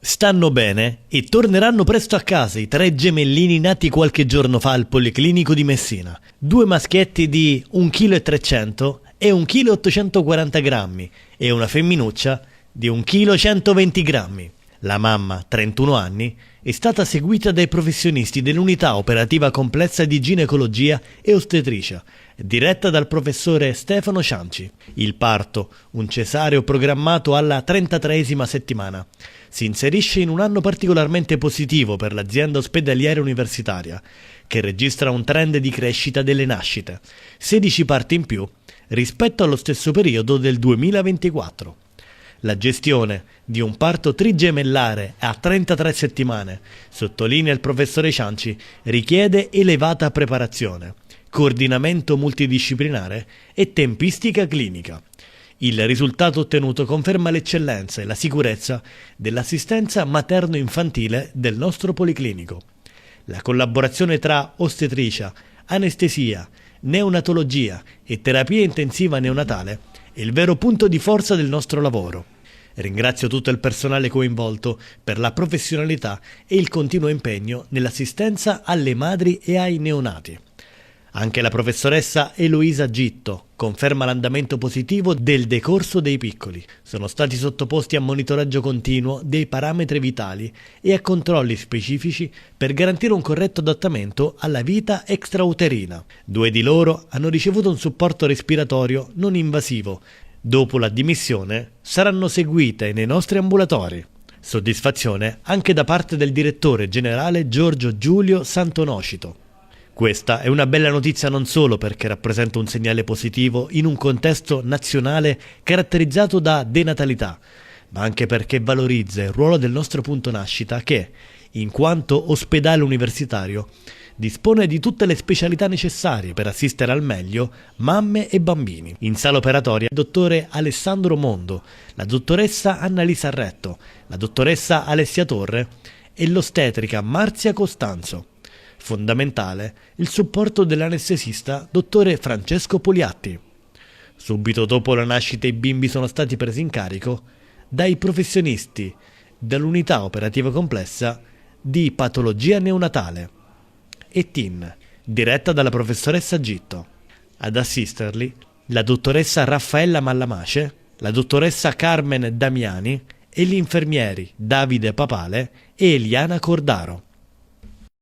Stanno bene e torneranno presto a casa i tre gemellini nati qualche giorno fa al Policlinico di Messina. Due maschietti di 1,3 kg e 1,840 kg e una femminuccia di 1,120 kg. La mamma, 31 anni, è stata seguita dai professionisti dell'unità operativa complessa di ginecologia e ostetricia, diretta dal professore Stefano Cianci. Il parto, un cesareo programmato alla 33esima settimana, si inserisce in un anno particolarmente positivo per l'azienda ospedaliera universitaria, che registra un trend di crescita delle nascite, 16 parti in più rispetto allo stesso periodo del 2024. La gestione di un parto trigemellare a 33 settimane, sottolinea il professore Cianci, richiede elevata preparazione, coordinamento multidisciplinare e tempistica clinica. Il risultato ottenuto conferma l'eccellenza e la sicurezza dell'assistenza materno-infantile del nostro policlinico. La collaborazione tra ostetricia, anestesia, neonatologia e terapia intensiva neonatale è il vero punto di forza del nostro lavoro. Ringrazio tutto il personale coinvolto per la professionalità e il continuo impegno nell'assistenza alle madri e ai neonati. Anche la professoressa Eloisa Gitto conferma l'andamento positivo del decorso dei piccoli. Sono stati sottoposti a monitoraggio continuo dei parametri vitali e a controlli specifici per garantire un corretto adattamento alla vita extrauterina. 2 di loro hanno ricevuto un supporto respiratorio non invasivo. Dopo la dimissione saranno seguite nei nostri ambulatori. Soddisfazione anche da parte del direttore generale Giorgio Giulio Santonocito. Questa è una bella notizia non solo perché rappresenta un segnale positivo in un contesto nazionale caratterizzato da denatalità, ma anche perché valorizza il ruolo del nostro punto nascita che, in quanto ospedale universitario, dispone di tutte le specialità necessarie per assistere al meglio mamme e bambini. In sala operatoria il dottore Alessandro Mondo, la dottoressa Annalisa Retto, la dottoressa Alessia Torre e l'ostetrica Marzia Costanzo. Fondamentale il supporto dell'anestesista dottore Francesco Poliatti. Subito dopo la nascita i bimbi sono stati presi in carico dai professionisti dell'unità operativa complessa di patologia neonatale e TIN, diretta dalla professoressa Gitto. Ad assisterli la dottoressa Raffaella Mallamace, la dottoressa Carmen Damiani e gli infermieri Davide Papale e Eliana Cordaro.